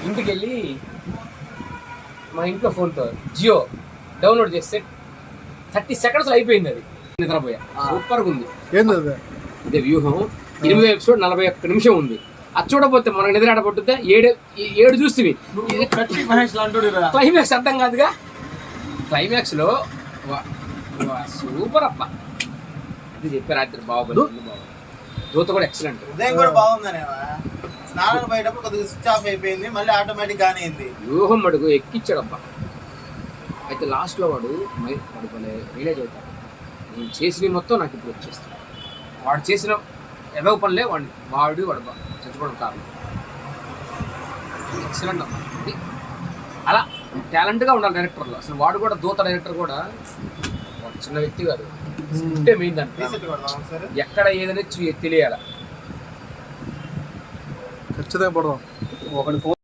ఇంటికి వెళ్ళి మా ఇంట్లో ఫోన్తో జియో డౌన్లోడ్ చేస్తే 30 seconds అయిపోయింది. అది నిద్రపోయా. సూపర్గా ఉంది. ఇదే వ్యూహం. 8వ ఎపిసోడ్ 41 నిమిషం ఉంది. అది చూడకపోతే మనకు నిద్ర ఆడబట్టితే 7 చూస్తుంది. క్లైమాక్స్ అర్థం కాదుగా. క్లైమాక్స్ లో సూపర్ అప్ప. అది చెప్పారు రాత్రి. బాహుబలి దూత కూడా ఎక్సలెంట్. వ్యూహం అడుగు ఎక్కిచ్చాడు అబ్బా. అయితే లాస్ట్ లో వాడు రియలైజ్ అవుతాడు, నేను చేసిన మొత్తం నాకు ఇప్పుడు వచ్చేస్తాడు. వాడు చేసిన ఏదో పనులే వాడు చచ్చిపోవడం కారణం. ఎక్సలెంట్ అమ్మా. అలా టాలెంట్గా ఉండాలి డైరెక్టర్లో. అసలు వాడు కూడా దూత డైరెక్టర్ కూడా వాడు చిన్న వ్యక్తి కాదు. అంటే మెయిన్ దాంట్లో ఎక్కడ ఏదైనా తెలియాల. ఖచ్చితంగా పడదాం. ఒకటి